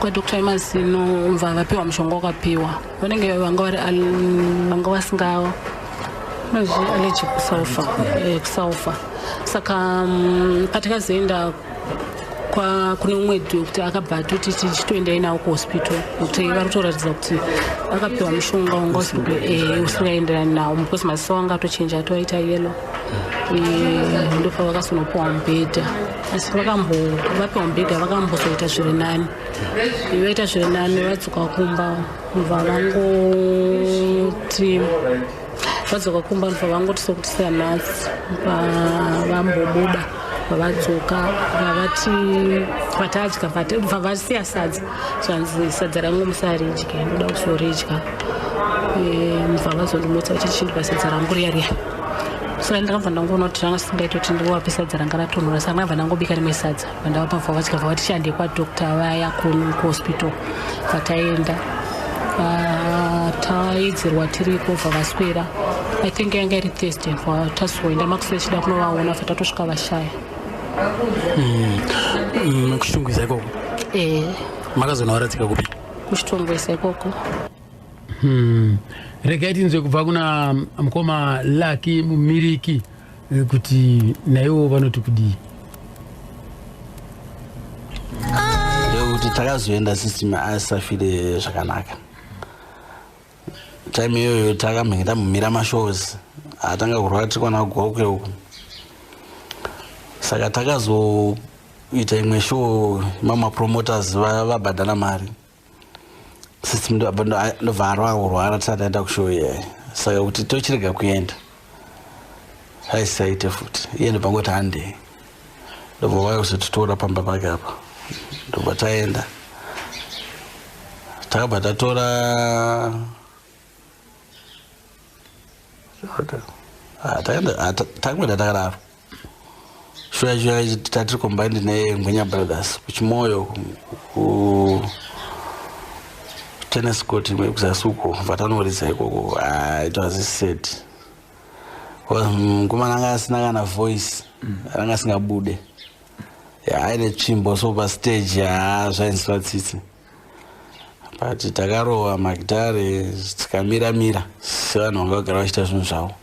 kwadokta wemazino mva vapiwa mushonga wakapiwa vanenge vanga vasingawo allergic kusulfa saka patakazoenda kune umwe dokta akabva atoti tichitoendai nawo kuhospital kuti vari kutoratidza kuti akapiwa mushonga wanga usingaenderani nawo because maziso anga atochinja atoaita yellow ndopa vakazonopiwa mubhedha asi vapiwa mubhedha vakambozoita zviri nani vaita zviri nani vadzoka kumba mva vangoti vadzoka kumba mva vangoti sokuti sanhasi vambobuda vavadzoka vatadya bva vasiya sadza zvanzi sadza rangu musaridya ndoda kuzoridya mva vazondimutsa vachichindika sadza rangu riya saka ndakabva ndangoona kuti zvanga singaita kuti ndiwapi sadza ranga ratonhora saka ndakabva ndangobika rimwe sadza vandava pamva vachika bva vatishandei kwadokta vaya kuhospital vataenda taidzirwa tiriko vakaswera I think yanga iri Thursday tazoenda makusechida kunovaona fa tatosvika vashaya kuchitungwisa ikoko makazona waradzika kupi kuchitongwisa ikoko regai tinzwe kubva kuna mukoma Lucky mumiriki kuti naiwo vanoti kudii ndekuti takazoenda system asafire zvakanaka time iyoyo takamhenge tamumira mashows atanga kurwara tikwana kugauke uku saka takazoita imwe show promoters vabhadhara mari system ndobva arwa kurwara tisati aenda kushow iyayi saka kuti tochirega kuenda aisaite futi iye ndopangoti handei ndobva waya kuzotitora pamba pake apa ndobva taenda takabva tatora takamboenda takararo show yacho tatiri combined neNgwenya Brothers kuchimoyo ku tennis court kuzasi uko vatanoridza ikoko it was set ngomana anga asina kana voice anga asingabude aine tsvimbo so pastage zvainzwa tsitsi but takarowa magitare tikamira sevanhu vanga vagara vachiita zvinhu zvavo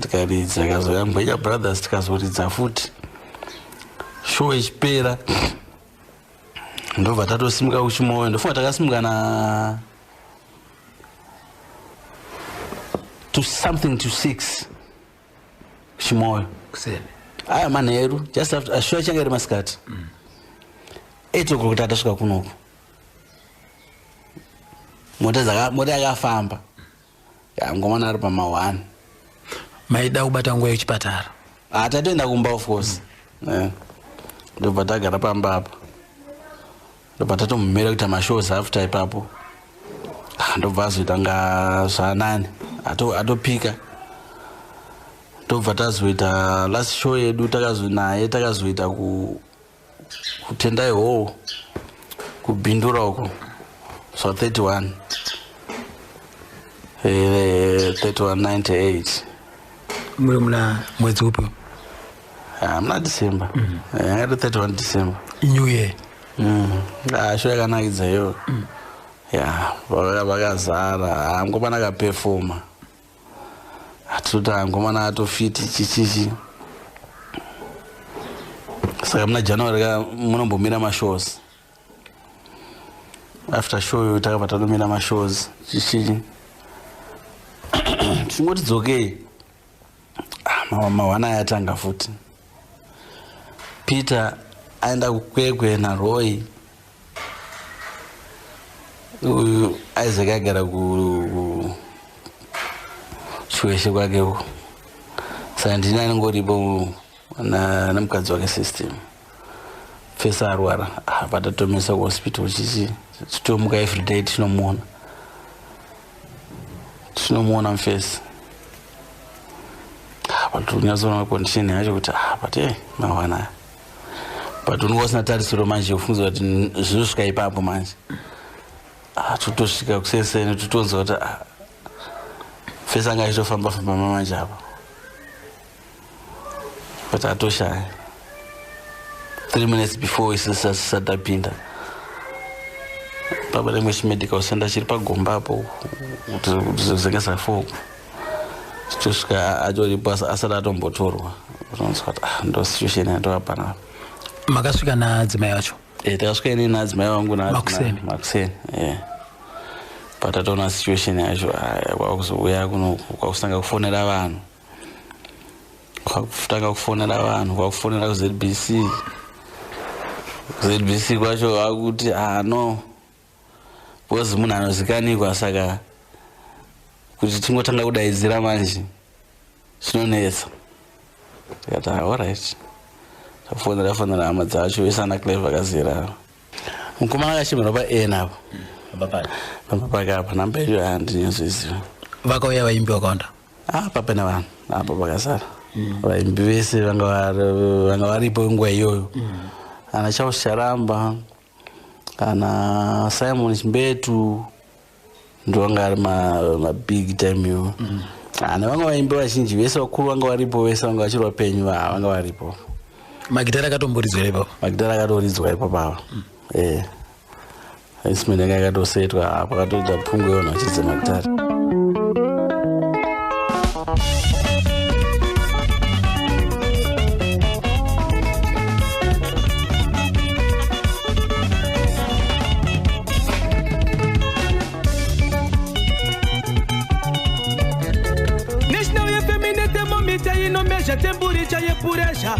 tikaridza kazoya Ngwenya Brothers tikazoridza futi show ichipera ndobva tatosimuka kuchimoyo ndofunga takasimuka na to something to 6 kuchimoyo aya manheru just after show changa iri masikati 8 o'clock tatasvika kunoku mota yakafamba ngomana ari pama 1 maida kubata nguva yekuchipatara tatoenda kumba of course ndobva tagara pamba apa ndobva tatomumira kuita mashows after ipapo ndobva azoita nga zvanani atopika ndobva tazoita last show yedu naye takazoita kutendai hall kubhindura uko so 31 3198 muri muna mwedzi upi muna December yangati 31 December new year show yakanakidza iyo vakazara angomana akaperforma atoti angomana atofiti chichichi saka muna January munombomira mashows after show yo takabva tanomira mashows chichichi tingoti dzokei mawana ayatanga futi Peter aenda kukwekwe naRoy uyu Isaac agara kuchweshe kwakeko saka ndini anongoripo nemukadzi wake system fesa arwara patatomisa kuhospital chichi titomuka everyday tinomuona mufesi but unyatsoona condition yacho kuti but mawana but unonga usina tarisiro manje ufunza kuti zvinosvika ipapo manje totosvika kuseseni totonzwa kuti fesi anga achitofamba manje apa but atoshaya 3 minutes before isisatapinda baba lemwe chimedical center chiri pagomba apo kuti zengesa 4 tosvika atoripo asati atombotorwa unonzwa kuti ndo situation yatoapana makasvika nadzimai vacho takasvika ini nadzimai vangu makuseni but ataona situation yacho kwakuzouya kuno kwakusanga kufonera vanhu kwakufonera kuZBC kwacho akuti no because munhu anozikanirwa saka kuti tingotanga kudaidzira manje zvinonetsa tikati alright tafonera hama dzacho isana Cleva akazira mukomana akachemerwa paN apo pamba pake apa namba yacho handinyazoiziva vakauya vaimbi vakawanda papena vanhu apa pakazara vaimbi vese vanga varipo nguva iyoyo ana Charles Charamba ana Simon Chimbetu ndo anga ari ma big time yo ana vanga vaimba vazhinji vese vakuru vanga varipo vese vanga vachirwa penyu vanga varipo magitara akatomboridzwa ipapo magitara akatoridzwa ipapo instrument yanga yakatosetwa pakatoita pfungu yona vachidza magitara Meja tempuricha ye pureja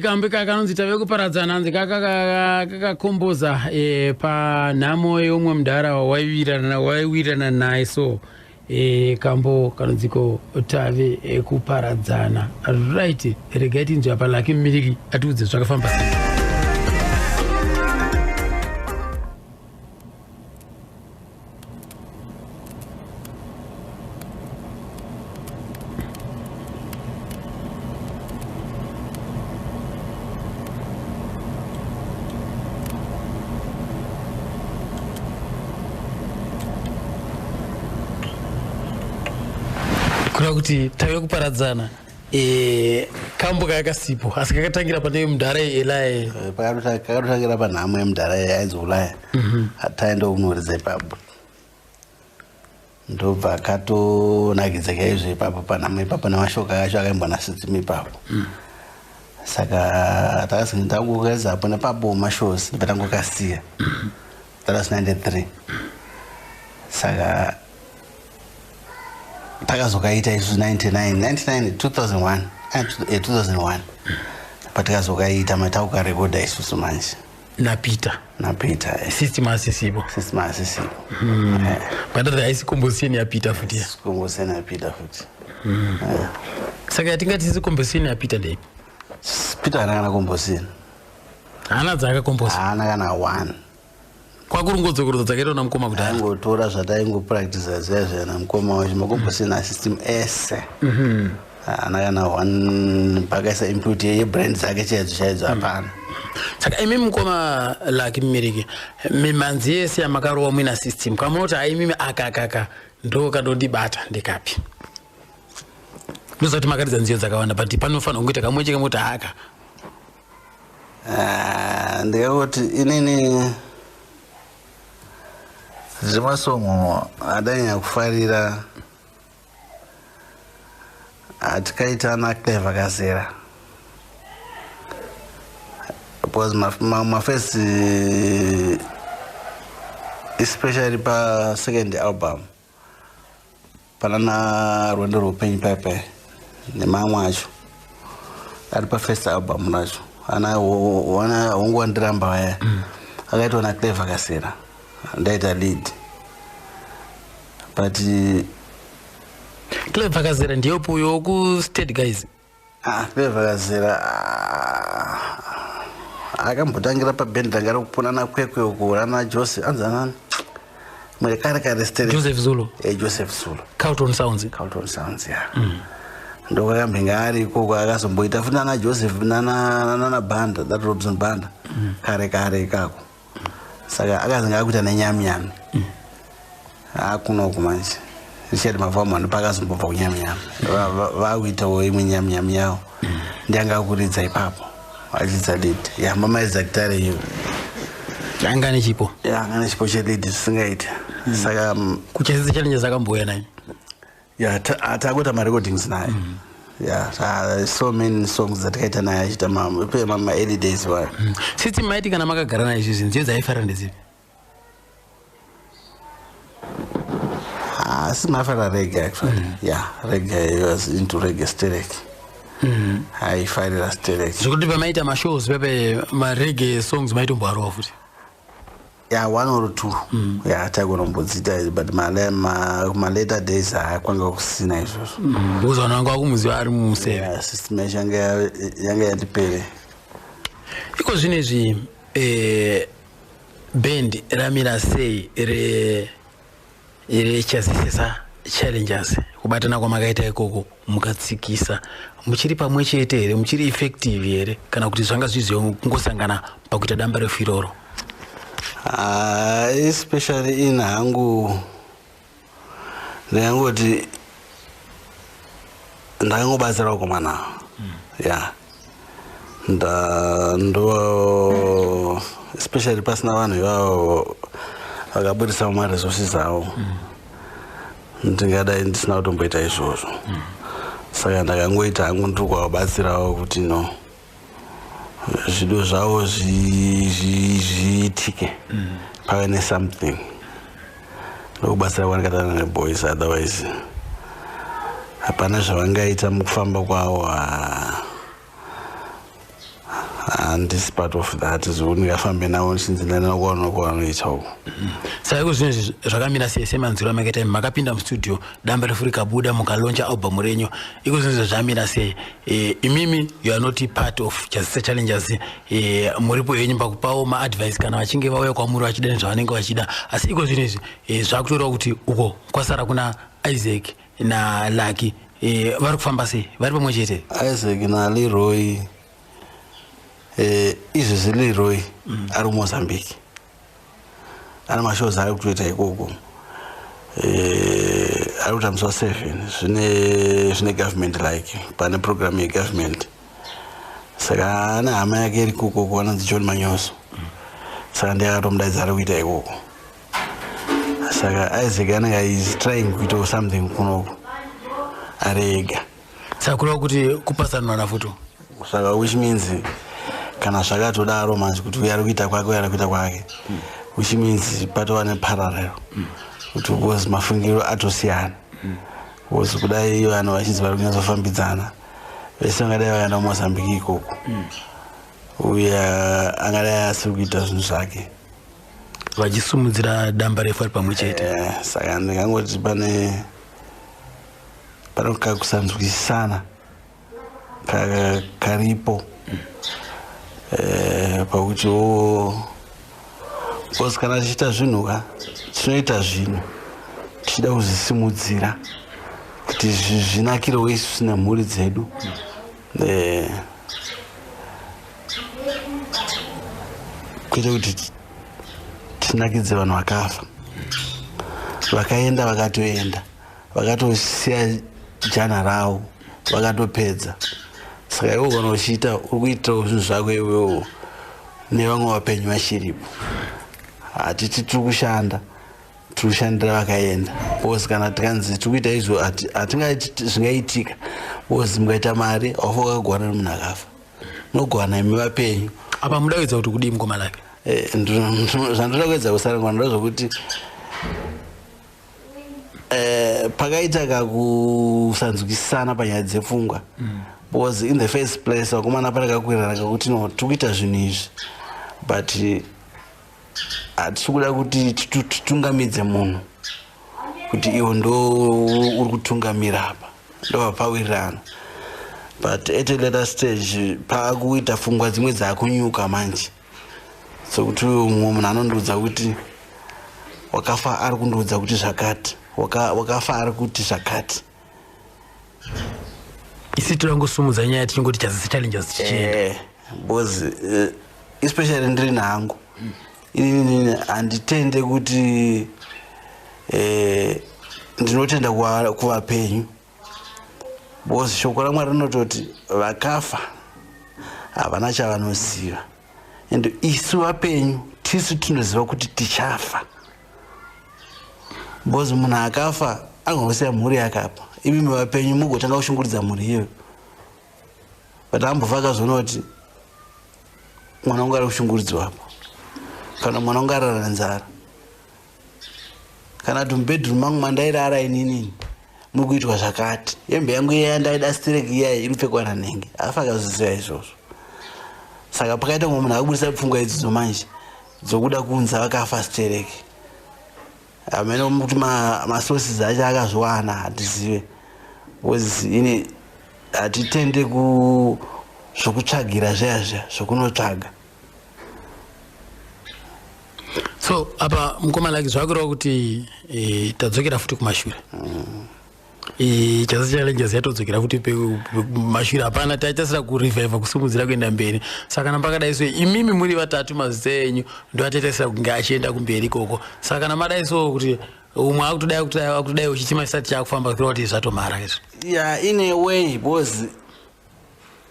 kambe kakanonzi tave kuparadzana hanzi kakakomboza panhamo yeumwe mudhara waiwirana naye so kambo kanonziko tave kuparadzana right regai tinzwi apa laki mumiriki atiudze zvakafamba sei. Kuti tave kuparadzana kambo kakasipo asi kakatangira pane mudhara yeelaya kakatotangira panhamo yemudhara yainzi ulaya ataenda kunoridza ipapo ndobva akatonakidza kaizvo ipapo panhamo ipapo namashoko acho akaimbwa system ipapo saka takazondangokazapo nepapo mashows ndobva tangokasiya that was 93 saka takazokaita isu 2001 patakazokaita mataukarekodha isusu manje napita system asisipo but haisi kombosini yapita futi saka yatingati isi kombosini yapita ndeipi Peter ana kana kombosini hana dzaka kombosini hana kana 1 kwakurungodzokurodza dzakaitwa namukoma kuti aingotora zvataingopractice zvezve namukoma wacho makombosini asystem ese hana kana 1 pakaisa input yebrand dzake chaidzo hapana. Saka imi mukoma laki mmiriki mimanzi yese yamakarowa mwina system kwamunoti aimimi akakaka ndo kadondibata ndikapi ndozati makaridza nziyo dzakawanda but panofanira kungoita kamwe cheke moti aka ndikangoti inini zvemasongo adanyanya kufarira atikaita ana Clever Kasera because my first especially pa second album panana Nhoroondo rupenyu pepe nemamwe acho ari pa first album nacho ana ungondiramba waya akaitwa na Clever Kasera ndaita lead but Clever Kasera ndiyopo yoku state guys. Clever Kasera akambotangira pabhendi ranga rikuponana kwekwe uko rana Joseph anzanani mwe kare state Joseph Zulu. Joseph Zulu Carlton Sounds ya ndokakambenga ari ikoko akazomboita futi ana Joseph nana banda that Robson banda kare ikako saka akazanga akuita nenyamyami akuno kumanje richard mavamani pakazombobva kunyamyami vakuitawo imwe nyamyami yawo ndianga kuridza ipapo achidza lead mamaidza gitare iyo angane chipo chelead zvisingaita saka kuchasisa challenges akamboya naye takuita marecordings naye so many songs zatikaita naye achita mama early days wayo system maiti kana makagara naye izvi nziyo dzaifara ndezipi simafara reggae actually reggae was into reggae sterek aifarira sterek zvekuti pamaita mashows pepe mareggae songs maitombohariwa futi one or two tagonombodzita but malater days kwanga kusina izvozvo uzaona wanga wakumuziva ari mumuseve system yacho yanga yandipere iko zvinezvi band ramira sei rechazisisa challenges kubatana kwamakaita ikoko mukatsikisa muchiri pamwe chete here muchiri effective here kana kuti zvanga zviziva kungosangana pakuita damba refu iroro especially in hangu ndangoti ndangobatsira kumana ndo especially pasina vanhu ivavo vakabudisa maresources avo ndingadai ndisina kutomboita izvozvo saka ndakangoita hangu ndiri kuvabatsirawo kuti no zvido zvavo zviitike pave nesomething ndokubatsira kwanikatana neboys otherwise hapana zvavangaita mukufamba kwavo handisi part of that zvokuti ndingafambe navo ndichinzindanira kwavanoita uko saka iko zvinezvi zvakamira sei semanziro amakaita makapinda mustudio damba refu rikabuda mukaloncha album renyu iko zvinezvi zvamira sei imimi you are not part of just challenges muripo yenyu pakupawo maadvice kana vachinge vauya kwamuri vachida nezvavanenge vachida asi iko zvinezvi zvakutoreva kuti uko kwasara kuna Isaac naLucky vari kufamba sei vari pamwe chete Isaac naLeroy izvezvi Leroy ari Mozambique ana mashows ari kutoita ikoko ari kuita musi wa7 zvine government like pane program yegovernment saka ana hama yake iri ikoko anonzi John Manyoso saka ndiyakatomudaidzira ari kuita ikoko saka Isaac anenge is trying kuitawo something kunoko ari ega saka kureva kuti kupasanana futi saka which means kana zvakatodaro manje kuti uyo ari kuita kwake uyo ari kuita kwake which means patova neparallel kuti because mafungiro atosiyana because kudai iyo vanhu vachinzi vari kunyatsofambidzana vese vangadai vakaenda kuMozambique ikoko uya angadai asiri kuita zvinhu zvake vachisumudzira damba refu ari pamwe chete saka ndingangoti pane kakusanzwisisana karipo pakuti because kana tichiita zvinhu tinoita zvinhu tichida kuzvisimudzira kuti zvinakirewo isu nemhuri dzedu kuita kuti tinakidze vanhu vakafa vakaenda vakatoenda vakatosiya jana ravo vakatopedza saka iwo kana uchiita uri kuitirawo zvinhu zvako iwewo nevamwe vapenyu vachiripo. Hatiti tiri kushandira vakaenda bcause kana tikanzi tiri kuita izvo hatingaiti zvingaitika bcause mukaita mari hafa wakagwana nemunhu akafa munogwana imi vapenyu. Apa mudakwedza kuti kudii mukoma lake? Zvandoda kuedza kusarangwa ndoda zvokuti pakaita kakusanzwikisana panyaya dzepfungwa because in the first place vakomana patakakwirana kakuti no tikuita zvinhu izvi but hatisi kuda kuti titungamidze munhu kuti iwo ndo uri kutungamira apa ndopapawirirana. But at a later stage paakuita pfungwa dzimwe dzakunyuka manje sokuti mumwe munhu anondiudza kuti wakafa ari kundiudza kuti zvakati, wakafa ari kuti zvakati. Isi tirangosumudza nyaya tichingoti chazisi challenges tichienda because especially ndiri nangu inini handitende kuti ndinotenda kuvapenyu because shoko raMwari rinototi vakafa havana chavanoziva and isu vapenyu tisu tinoziva kuti tichafa because munhu akafa angosiya mhuri yakapa imi vapenyu mugotanga kushunguridza mhuri iyoyo but ambobva akazviona kuti mwana wangu ari kushunguridzwapo kana mwana wangu arara nzara kana kuti mubedroom mangu mandairara inini muri kuitwa zvakati hembe yangu iya ndaida sitereki iya iri kupfekwa nanhenge afa akazviziva izvozvo. Saka pakaita mumwe munhu akabudisa pfungwa idzodzo manje dzokuda kunza vakafa sitereki amene kuti masources acho akazviwana hatizive because ini hatitende zvokutsvagira zveyazva zvokunotsvaga. So apa mukoma lake zvakureva kuti tadzokera futi kumashure chasi challenges yatodzokera futi mashure hapana taitasira kureviva kusimudzira kuenda mberi. Saka kana pakadai so imimi muri vatatu mazita enyu ndo ataitasira kunge achienda kumberi ikoko. Saka kana madai so kuti umwe akutodai uchitima chisati chakufamba kureva kuti zvatomhara izvo. Yeah, in a way because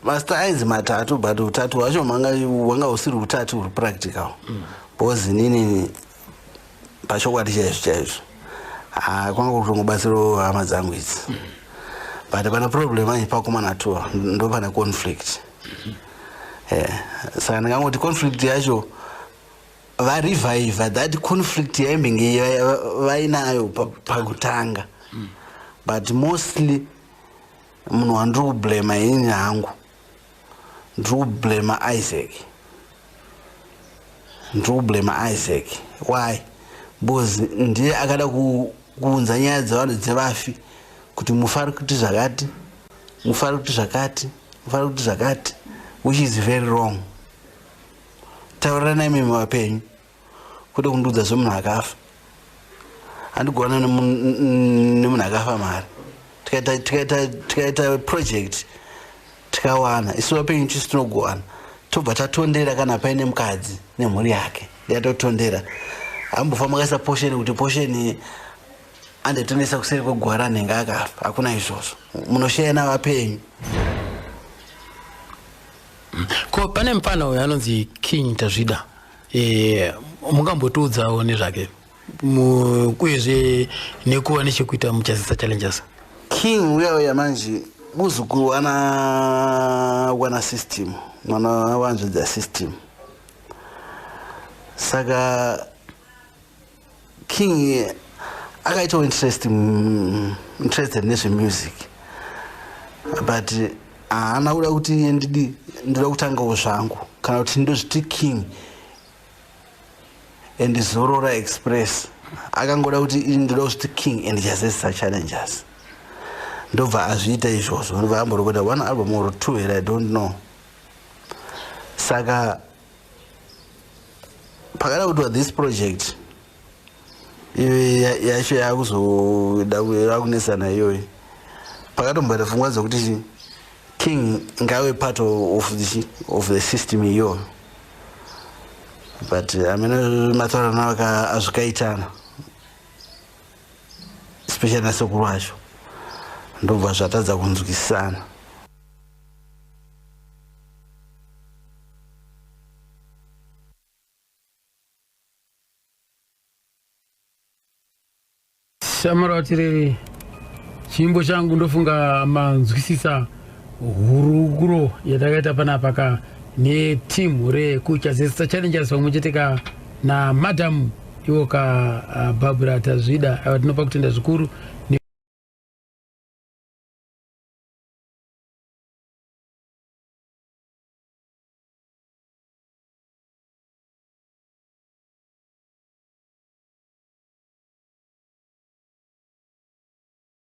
mazita ainzi matatu but utatu hwacho hwanga husiri hutatu huri practical because nini pachokwadi chaizvo kwanga kutongobatsiro hama dzangu idzi but pana problem anyi pakomana tour ndo pana conflict. Saka ndingangoti conflict yacho vareviva that conflict yaimbenge vainayo pakutanga but mostly munhu wandiri kublema ini hangu ndiri kublema Isaac. Why? Because ndiye akada kuunza nyaya dzevanhu dzevafi kuti mufari kuti zvakati which is very wrong. Taurirana imi vapenyu kude kundiudza zvemunhu akafa handigona nemunhu akafa mari tikaita project tikawana isu vapenyu tisu tinogwana tobva tatondera kana paine mukadzi nemhuri yake yatotondera hambofa makaisa posheni kuti posheni andetondesa kuseri kwegwara nhenga akafa hakuna izvozvo munoshayana vapenyu. Ko pane mupana uyo anonzi King TAZVIDA mungambotiudzawo nezvake uyezve nekuva nechekuita muchazisa challenges. King uya manje muzukuru wana system mwana wanzvedza system. Saka King akaitawo interested nezvemusic but haana kuda kuti ndida kutangawo zvangu kana kuti ndozviti King and Zorora Express akangoda kuti ndoda kuzviti King and Chazesa Challenges ndobva azviita izvozvo ndobva amborekota one album or two here I don't know. Saka pakada kutiwa this project yacho yakuzoda kunesana iyoyo pakatombata pfungwa dzokuti King ngave part of the system iyoyo but amene mataura nawo azvikaitana especially nasekuru wacho ndobva zvatadza kunzwisisana. Samaratirere chimbo changu ndofunga manzwisisa hurukuro yatakaita panapa netimu rekuchazesa challengers pamwechetika na madam iwo ka Barbara TAZVIDA tinopa kutenda zvikuru.